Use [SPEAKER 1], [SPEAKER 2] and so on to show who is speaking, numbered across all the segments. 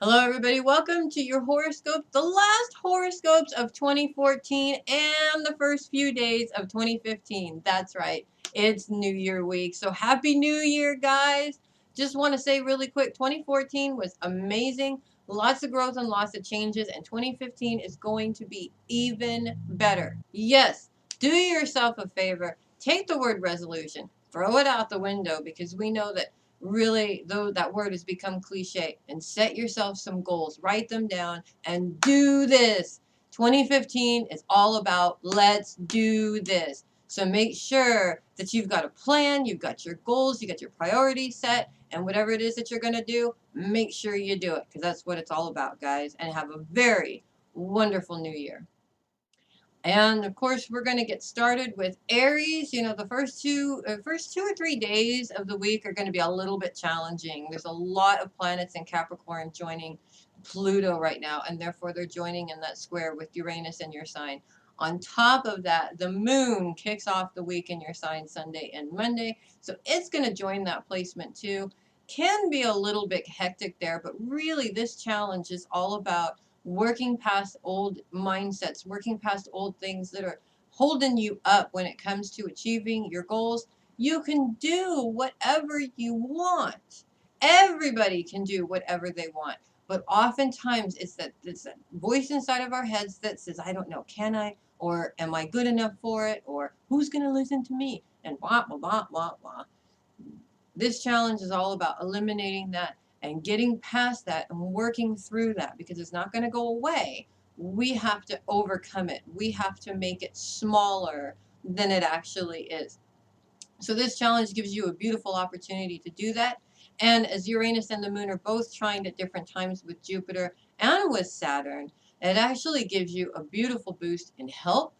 [SPEAKER 1] Hello, everybody. Welcome to your horoscope, the last horoscopes of 2014 and the first few days of 2015. That's right. It's New Year week. So happy New Year, guys. Just want to say really quick, 2014 was amazing. Lots of growth and lots of changes, and 2015 is going to be even better. Yes, do yourself a favor. Take the word resolution, throw it out the window, because we know that really, though that word has become cliche, and set yourself some goals, write them down, and do this. 2015 is all about let's do this. So make sure that you've got a plan, you've got your goals, you got your priorities set, and whatever it is that you're going to do, make sure you do it, because that's what it's all about, guys. And have a very wonderful new year. And of course, we're going to get started with Aries. You know, the first two or 3 days of the week are going to be a little bit challenging. There's a lot of planets in Capricorn joining Pluto right now, and therefore they're joining in that square with Uranus in your sign. On top of that, the moon kicks off the week in your sign Sunday and Monday, so it's going to join that placement too. Can be a little bit hectic there, but really this challenge is all about working past old mindsets, working past old things that are holding you up when it comes to achieving your goals. You can do whatever you want. Everybody can do whatever they want. But oftentimes it's that voice inside of our heads that says, I don't know, can I? Or am I good enough for it? Or who's going to listen to me? And blah, blah, blah, blah, blah. This challenge is all about eliminating that and getting past that and working through that, because it's not going to go away. We have to overcome it. We have to make it smaller than it actually is. So this challenge gives you a beautiful opportunity to do that. And as Uranus and the moon are both trined at different times with Jupiter and with Saturn, it actually gives you a beautiful boost in help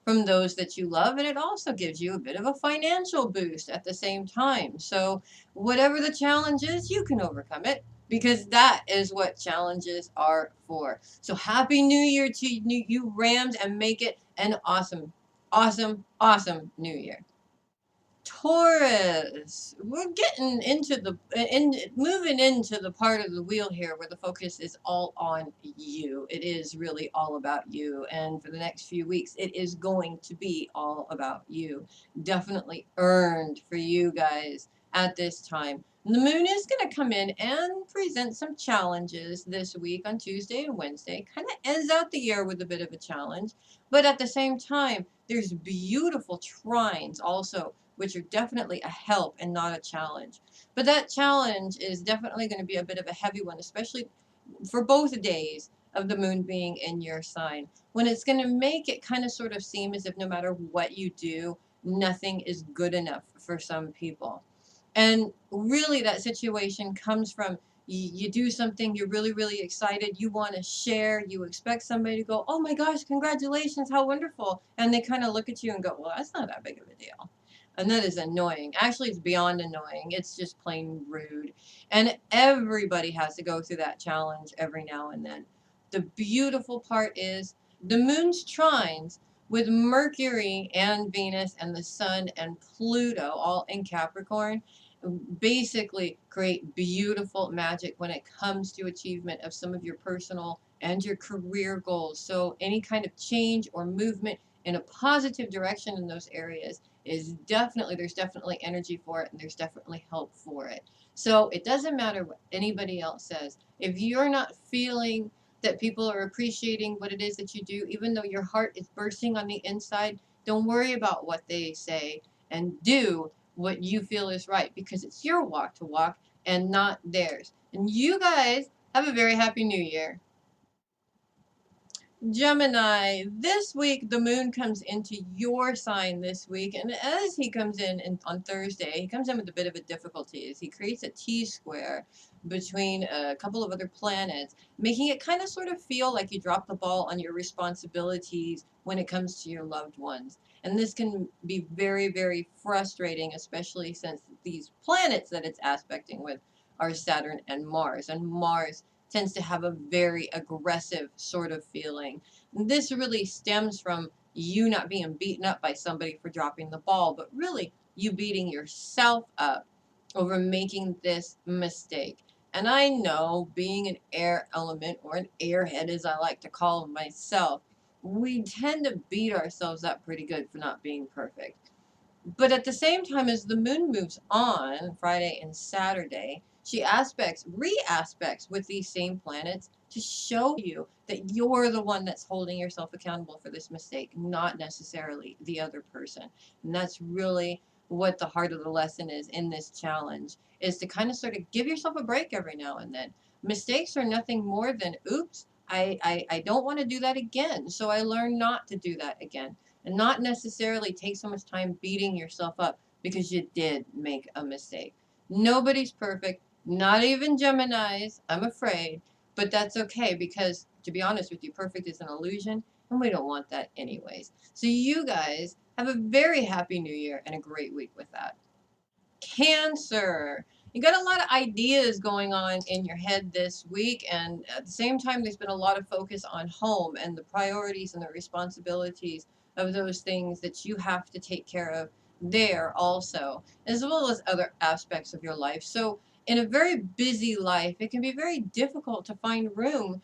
[SPEAKER 1] from those that you love. And it also gives you a bit of a financial boost at the same time. So whatever the challenge is, you can overcome it, because that is what challenges are for. So happy New Year to you Rams, and make it an awesome, awesome, awesome New Year. Taurus, we're getting into moving into the part of the wheel here where the focus is all on you. It is really all about you, and for the next few weeks, it is going to be all about you. Definitely earned for you guys at this time. The moon is going to come in and present some challenges this week on Tuesday and Wednesday. Kind of ends out the year with a bit of a challenge, but at the same time, there's beautiful trines also, which are definitely a help and not a challenge. But that challenge is definitely going to be a bit of a heavy one, especially for both days of the moon being in your sign, when it's going to make it kind of sort of seem as if no matter what you do, nothing is good enough for some people. And really, that situation comes from you do something, you're really, really excited, you want to share, you expect somebody to go, oh my gosh, congratulations, how wonderful. And they kind of look at you and go, well, that's not that big of a deal. And that is annoying. Actually, it's beyond annoying. It's just plain rude. And everybody has to go through that challenge every now and then. The beautiful part is the moon's trines with Mercury and Venus and the Sun and Pluto all in Capricorn basically create beautiful magic when it comes to achievement of some of your personal and your career goals. So any kind of change or movement in a positive direction in those areas is definitely, there's definitely energy for it, and there's definitely help for it. So it doesn't matter what anybody else says. If you're not feeling that people are appreciating what it is that you do, even though your heart is bursting on the inside, don't worry about what they say, and do what you feel is right, because it's your walk to walk and not theirs. And you guys have a very happy new year. Gemini, this week the moon comes into your sign this week, and as he comes in on Thursday, he comes in with a bit of a difficulty as he creates a T-square between a couple of other planets, making it kind of sort of feel like you drop the ball on your responsibilities when it comes to your loved ones. And this can be very, very frustrating, especially since these planets that it's aspecting with are Saturn and Mars. And Mars tends to have a very aggressive sort of feeling. This really stems from you not being beaten up by somebody for dropping the ball, but really you beating yourself up over making this mistake. And I know, being an air element, or an airhead as I like to call myself, we tend to beat ourselves up pretty good for not being perfect. But at the same time, as the moon moves on Friday and Saturday, she re-aspects with these same planets to show you that you're the one that's holding yourself accountable for this mistake, not necessarily the other person. And that's really what the heart of the lesson is in this challenge, is to kind of sort of give yourself a break every now and then. Mistakes are nothing more than, oops, I don't want to do that again. So I learn not to do that again, and not necessarily take so much time beating yourself up because you did make a mistake. Nobody's perfect, not even Geminis, I'm afraid, but that's okay, because to be honest with you, perfect is an illusion, and we don't want that anyways. So you guys have a very happy new year and a great week with that. Cancer. You got a lot of ideas going on in your head this week, and at the same time, there's been a lot of focus on home and the priorities and the responsibilities of those things that you have to take care of there also, as well as other aspects of your life. So, in a very busy life, it can be very difficult to find room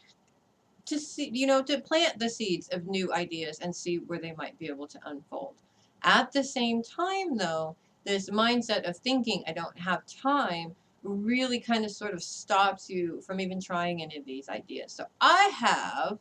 [SPEAKER 1] to see, to plant the seeds of new ideas and see where they might be able to unfold. At the same time, though, this mindset of thinking I don't have time really kind of sort of stops you from even trying any of these ideas. So I have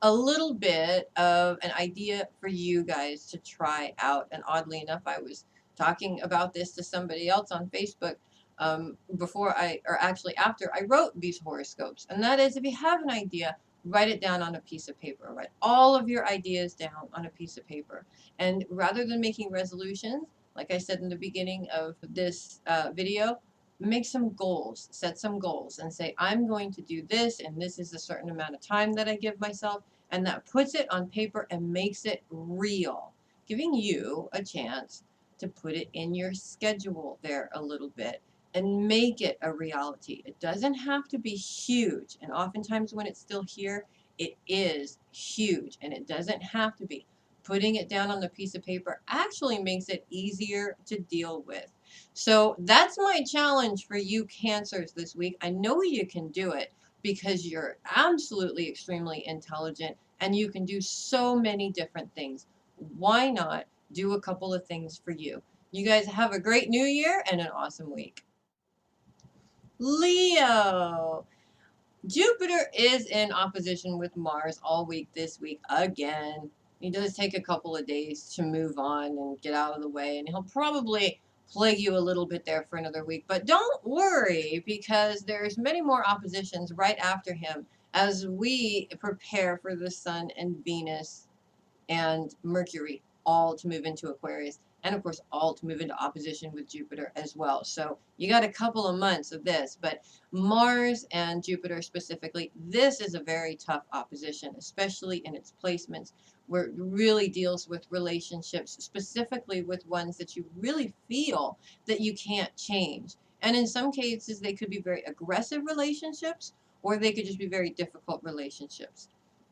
[SPEAKER 1] a little bit of an idea for you guys to try out. And oddly enough, I was talking about this to somebody else on Facebook after I wrote these horoscopes. And that is, if you have an idea, write it down on a piece of paper. Write all of your ideas down on a piece of paper. And rather than making resolutions, like I said in the beginning of this video, make some goals, set some goals, and say, I'm going to do this, and this is a certain amount of time that I give myself. And that puts it on paper and makes it real, giving you a chance to put it in your schedule there a little bit and make it a reality. It doesn't have to be huge. And oftentimes when it's still here, it is huge, and it doesn't have to be. Putting it down on the piece of paper actually makes it easier to deal with. So that's my challenge for you Cancers this week. I know you can do it because you're absolutely extremely intelligent and you can do so many different things. Why not do a couple of things for you? You guys have a great new year and an awesome week. Leo. Jupiter is in opposition with Mars all week this week again. He does take a couple of days to move on and get out of the way, and he'll probably plague you a little bit there for another week. But don't worry, because there's many more oppositions right after him as we prepare for the Sun and Venus and Mercury all to move into Aquarius, and of course all to move into opposition with Jupiter as well. So you got a couple of months of this, but Mars and Jupiter specifically, this is a very tough opposition, especially in its placements, where it really deals with relationships, specifically with ones that you really feel that you can't change. And in some cases, they could be very aggressive relationships, or they could just be very difficult relationships.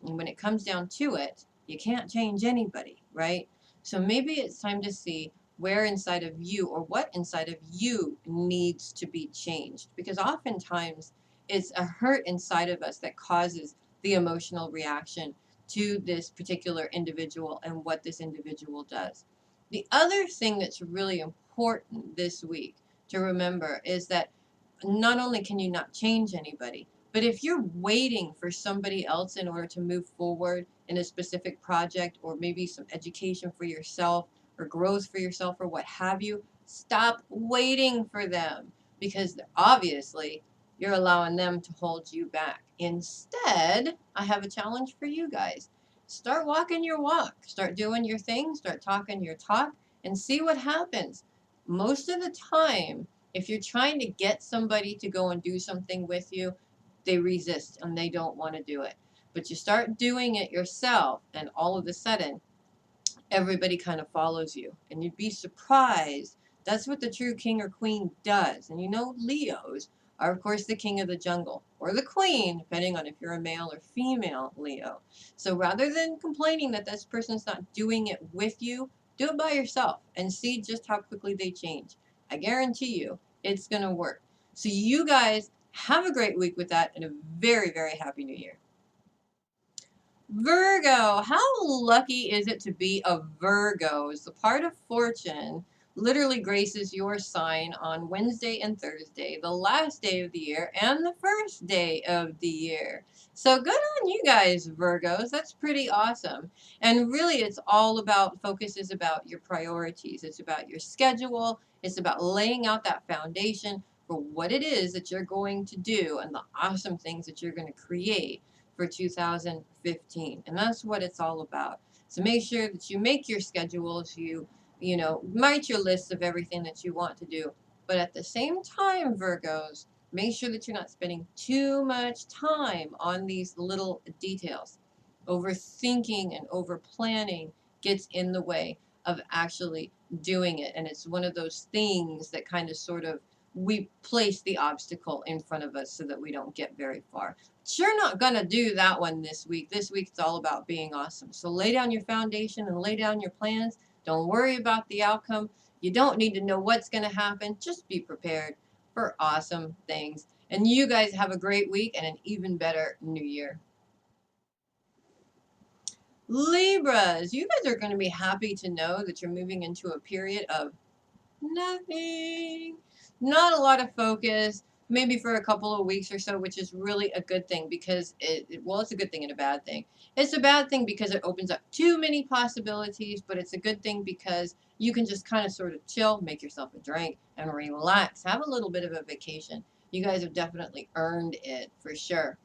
[SPEAKER 1] And when it comes down to it, you can't change anybody, right? So maybe it's time to see where inside of you, or what inside of you, needs to be changed. Because oftentimes it's a hurt inside of us that causes the emotional reaction to this particular individual and what this individual does. The other thing that's really important this week to remember is that not only can you not change anybody, but if you're waiting for somebody else in order to move forward in a specific project, or maybe some education for yourself or growth for yourself or what have you, stop waiting for them, because obviously you're allowing them to hold you back. Instead, I have a challenge for you guys. Start walking your walk, start doing your thing, start talking your talk, and see what happens. Most of the time, if you're trying to get somebody to go and do something with you, they resist and they don't want to do it. But you start doing it yourself, and all of a sudden, everybody kind of follows you. And you'd be surprised. That's what the true king or queen does. And Leos are, of course, the king of the jungle, or the queen, depending on if you're a male or female Leo. So rather than complaining that this person's not doing it with you, do it by yourself and see just how quickly they change. I guarantee you it's going to work. So you guys Have a great week with that and a very, very happy new year. Virgo, how lucky is it to be a Virgo? The part of fortune literally graces your sign on Wednesday and Thursday, the last day of the year and the first day of the year. So good on you guys, Virgos. That's pretty awesome. And really, it's all about focus is about your priorities. It's about your schedule. It's about laying out that foundation for what it is that you're going to do and the awesome things that you're going to create for 2015, and that's what it's all about. So make sure that you make your schedules, you write your list of everything that you want to do, but at the same time, Virgos, make sure that you're not spending too much time on these little details. Overthinking and over planning gets in the way of actually doing it, and it's one of those things that kind of sort of we place the obstacle in front of us so that we don't get very far. But you're not going to do that one this week. This week it's all about being awesome. So lay down your foundation and lay down your plans. Don't worry about the outcome. You don't need to know what's going to happen. Just be prepared for awesome things. And you guys have a great week and an even better new year. Libras, you guys are going to be happy to know that you're moving into a period of nothing. Not a lot of focus, maybe for a couple of weeks or so, which is really a good thing because it's a good thing and a bad thing. It's a bad thing because it opens up too many possibilities, but it's a good thing because you can just kind of sort of chill, make yourself a drink, and relax. Have a little bit of a vacation. You guys have definitely earned it for sure.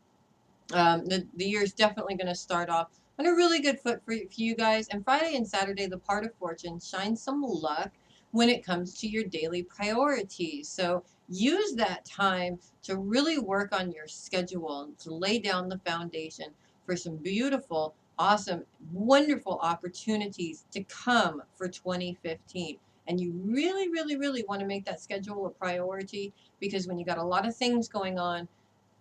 [SPEAKER 1] The year is definitely going to start off on a really good foot for you guys. And Friday and Saturday, the part of fortune shines some luck when it comes to your daily priorities. So use that time to really work on your schedule and to lay down the foundation for some beautiful, awesome, wonderful opportunities to come for 2015. And you really, really, really want to make that schedule a priority because when you got a lot of things going on,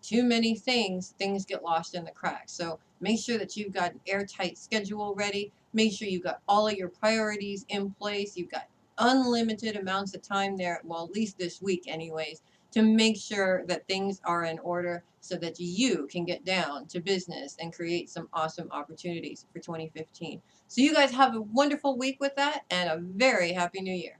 [SPEAKER 1] too many things get lost in the cracks. So make sure that you've got an airtight schedule ready. Make sure you've got all of your priorities in place. You've got unlimited amounts of time there, well, at least this week anyways, to make sure that things are in order so that you can get down to business and create some awesome opportunities for 2015. So you guys have a wonderful week with that and a very happy new year.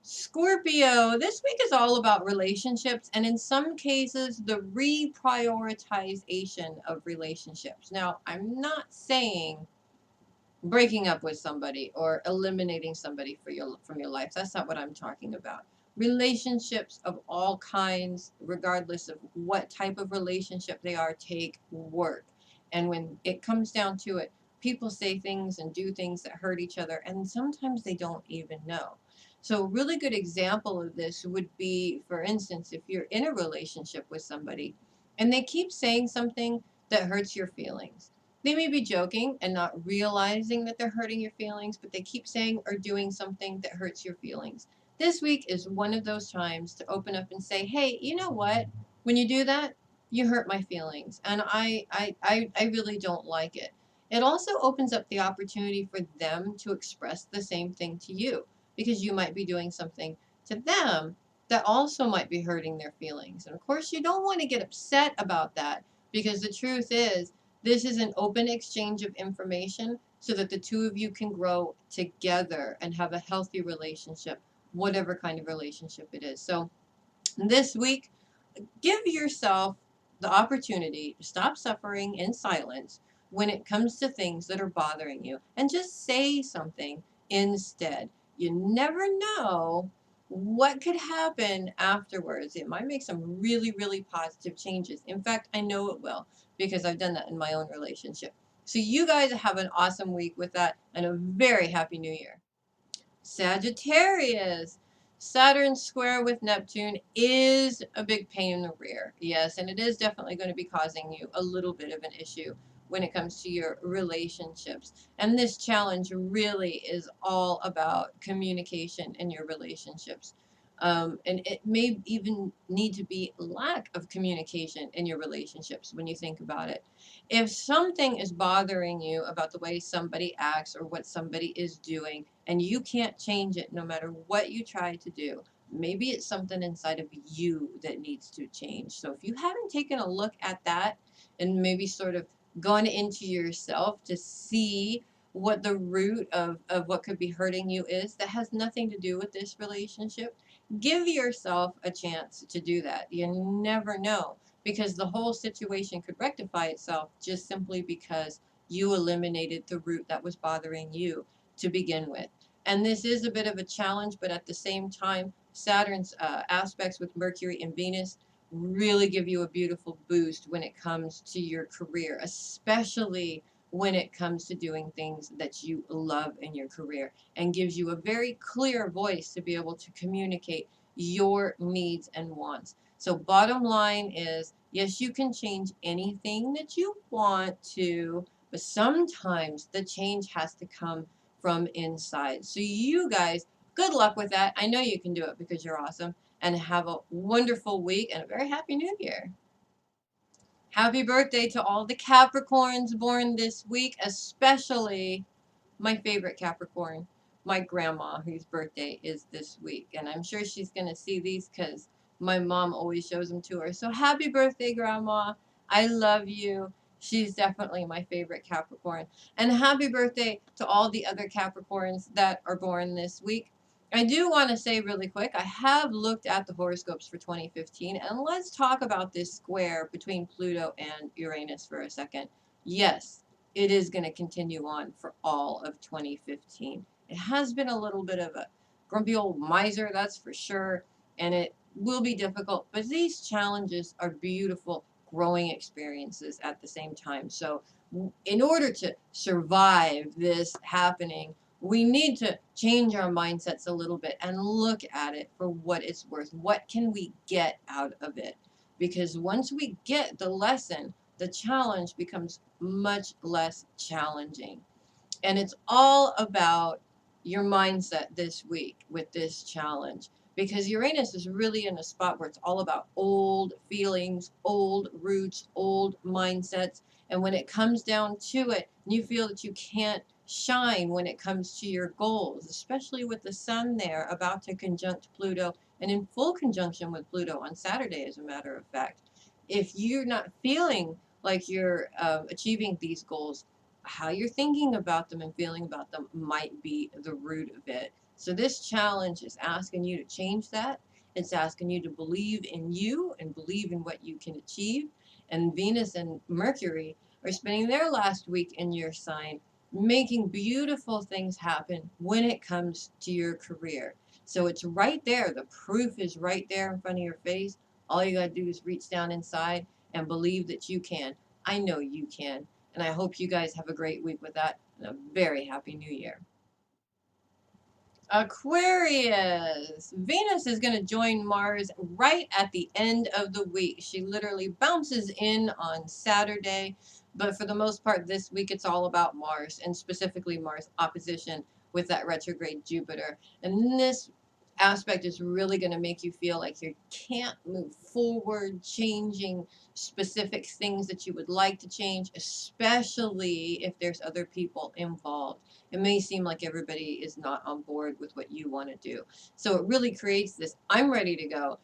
[SPEAKER 1] Scorpio, this week is all about relationships and in some cases the reprioritization of relationships. Now, I'm not saying breaking up with somebody or eliminating somebody from your life. That's not what I'm talking about. Relationships of all kinds, regardless of what type of relationship they are, take work. And when it comes down to it, people say things and do things that hurt each other, and sometimes they don't even know. So a really good example of this would be, for instance, if you're in a relationship with somebody and they keep saying something that hurts your feelings. They may be joking and not realizing that they're hurting your feelings, but they keep saying or doing something that hurts your feelings. This week is one of those times to open up and say, hey, you know what? When you do that, you hurt my feelings, and I really don't like it. It also opens up the opportunity for them to express the same thing to you because you might be doing something to them that also might be hurting their feelings. And of course, you don't want to get upset about that because the truth is, this is an open exchange of information so that the two of you can grow together and have a healthy relationship, whatever kind of relationship it is. So this week, give yourself the opportunity to stop suffering in silence when it comes to things that are bothering you and just say something instead. You never know what could happen afterwards. It might make some really, really positive changes. In fact, I know it will because I've done that in my own relationship. So you guys have an awesome week with that and a very happy new year. Sagittarius. Saturn square with Neptune is a big pain in the rear. Yes, and it is definitely going to be causing you a little bit of an issue when it comes to your relationships. And this challenge really is all about communication in your relationships. And it may even need to be lack of communication in your relationships when you think about it. If something is bothering you about the way somebody acts or what somebody is doing, and you can't change it no matter what you try to do, maybe it's something inside of you that needs to change. So if you haven't taken a look at that and maybe sort of gone into yourself to see what the root of what could be hurting you is, that has nothing to do with this relationship, give yourself a chance to do that. You never know, because the whole situation could rectify itself just simply because you eliminated the root that was bothering you to begin with. And this is a bit of a challenge, but at the same time, Saturn's aspects with Mercury and Venus really give you a beautiful boost when it comes to your career, especially when it comes to doing things that you love in your career, and gives you a very clear voice to be able to communicate your needs and wants. So bottom line is, yes, you can change anything that you want to, but sometimes the change has to come from inside. So you guys, good luck with that. I know you can do it because you're awesome. And have a wonderful week and a very happy new year. Happy birthday to all the Capricorns born this week, especially my favorite Capricorn, my grandma, whose birthday is this week. And I'm sure she's going to see these because my mom always shows them to her. So happy birthday, Grandma. I love you. She's definitely my favorite Capricorn. And happy birthday to all the other Capricorns that are born this week. I do want to say really quick, I have looked at the horoscopes for 2015, and let's talk about this square between Pluto and Uranus for a second. Yes, it is going to continue on for all of 2015. It has been a little bit of a grumpy old miser, that's for sure, and it will be difficult, but these challenges are beautiful growing experiences at the same time. So in order to survive this happening, we need to change our mindsets a little bit and look at it for what it's worth. What can we get out of it? Because once we get the lesson, the challenge becomes much less challenging. And it's all about your mindset this week with this challenge. Because Uranus is really in a spot where it's all about old feelings, old roots, old mindsets. And when it comes down to it, you feel that you can't shine when it comes to your goals, especially with the sun there about to conjunct Pluto and in full conjunction with Pluto on Saturday, as a matter of fact. If you're not feeling like you're achieving these goals, how you're thinking about them and feeling about them might be the root of it. So this challenge is asking you to change that. It's asking you to believe in you and believe in what you can achieve. And Venus and Mercury are spending their last week in your sign, making beautiful things happen when it comes to your career. So it's right there. The proof is right there in front of your face. All you got to do is reach down inside and believe that you can. I know you can. And I hope you guys have a great week with that and a very happy new year. Aquarius. Venus is going to join Mars right at the end of the week. She literally bounces in on Saturday. But for the most part, this week it's all about Mars, and specifically Mars opposition with that retrograde Jupiter. And this aspect is really going to make you feel like you can't move forward, changing specific things that you would like to change, especially if there's other people involved. It may seem like everybody is not on board with what you want to do. So it really creates this, I'm ready to go,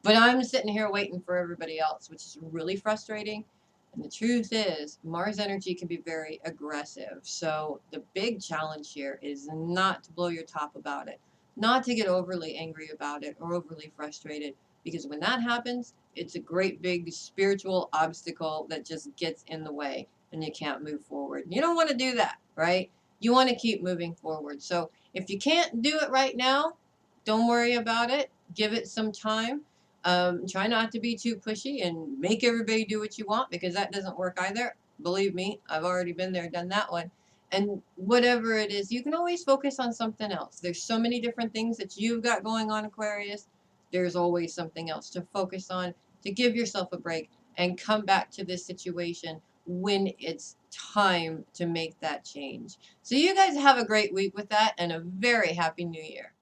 [SPEAKER 1] but I'm sitting here waiting for everybody else, which is really frustrating. And the truth is, Mars energy can be very aggressive. So the big challenge here is not to blow your top about it, not to get overly angry about it or overly frustrated, because when that happens, it's a great big spiritual obstacle that just gets in the way and you can't move forward. You don't want to do that, right? You want to keep moving forward. So if you can't do it right now, don't worry about it. Give it some time. Try not to be too pushy and make everybody do what you want, because that doesn't work either. Believe me, I've already been there, done that one. And whatever it is, you can always focus on something else. There's so many different things that you've got going on, Aquarius. There's always something else to focus on, to give yourself a break and come back to this situation when it's time to make that change. So you guys have a great week with that and a very happy new year.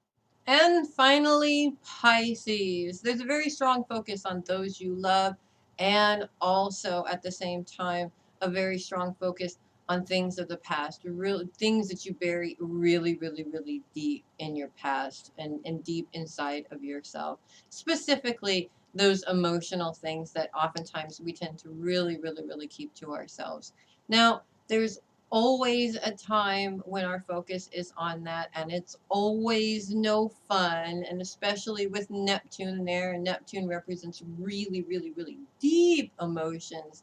[SPEAKER 1] And finally, Pisces. There's a very strong focus on those you love, and also at the same time, a very strong focus on things of the past, real things that you bury really, really, really deep in your past and deep inside of yourself. Specifically, those emotional things that oftentimes we tend to really, really, really keep to ourselves. Now, there's always a time when our focus is on that, and it's always no fun, and especially with Neptune there, and Neptune represents really, really, really deep emotions.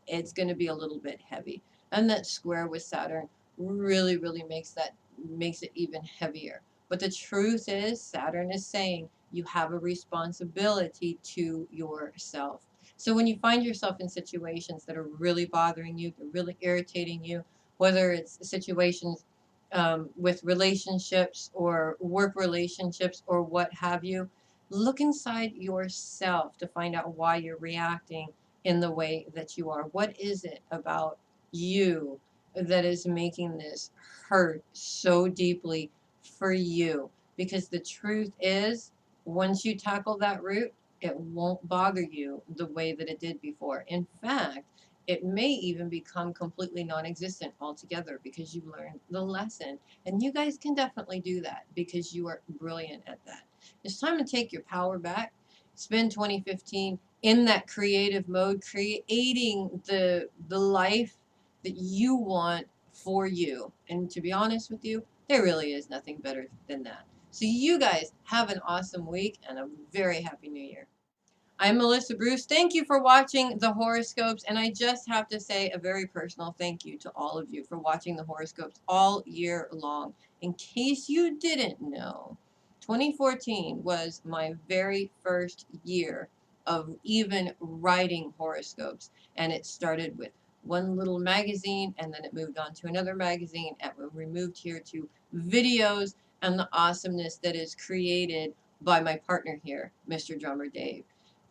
[SPEAKER 1] It's going to be a little bit heavy. And that square with Saturn really, really makes it even heavier. But the truth is, Saturn is saying you have a responsibility to yourself. So when you find yourself in situations that are really bothering you, they're really irritating you, whether it's situations with relationships or work relationships or what have you, look inside yourself to find out why you're reacting in the way that you are. What is it about you that is making this hurt so deeply for you? Because the truth is, once you tackle that root, it won't bother you the way that it did before. In fact, it may even become completely non-existent altogether because you learned the lesson. And you guys can definitely do that because you are brilliant at that. It's time to take your power back. Spend 2015 in that creative mode, creating the life that you want for you. And to be honest with you, there really is nothing better than that. So you guys have an awesome week and a very happy new year. I'm Melissa Bruce. Thank you for watching the horoscopes. And I just have to say a very personal thank you to all of you for watching the horoscopes all year long. In case you didn't know, 2014 was my very first year of even writing horoscopes. And it started with one little magazine, and then it moved on to another magazine. And we moved here to videos and the awesomeness that is created by my partner here, Mr. Drummer Dave.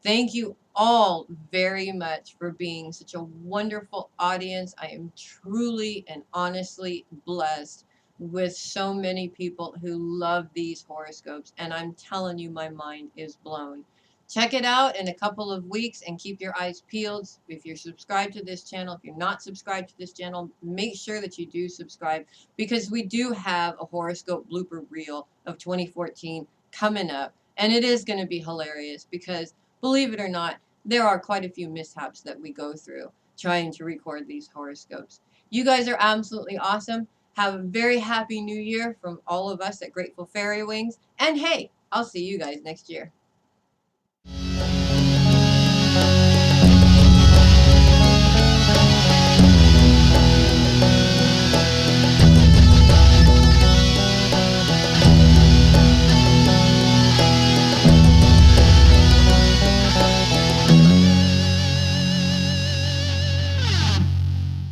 [SPEAKER 1] Thank you all very much for being such a wonderful audience. I am truly and honestly blessed with so many people who love these horoscopes, and I'm telling you, my mind is blown. Check it out in a couple of weeks and keep your eyes peeled. If you're subscribed to this channel, if you're not subscribed to this channel, make sure that you do subscribe, because we do have a horoscope blooper reel of 2014 coming up, and it is going to be hilarious because, believe it or not, there are quite a few mishaps that we go through trying to record these horoscopes. You guys are absolutely awesome. Have a very happy new year from all of us at Grateful Fairy Wings. And hey, I'll see you guys next year.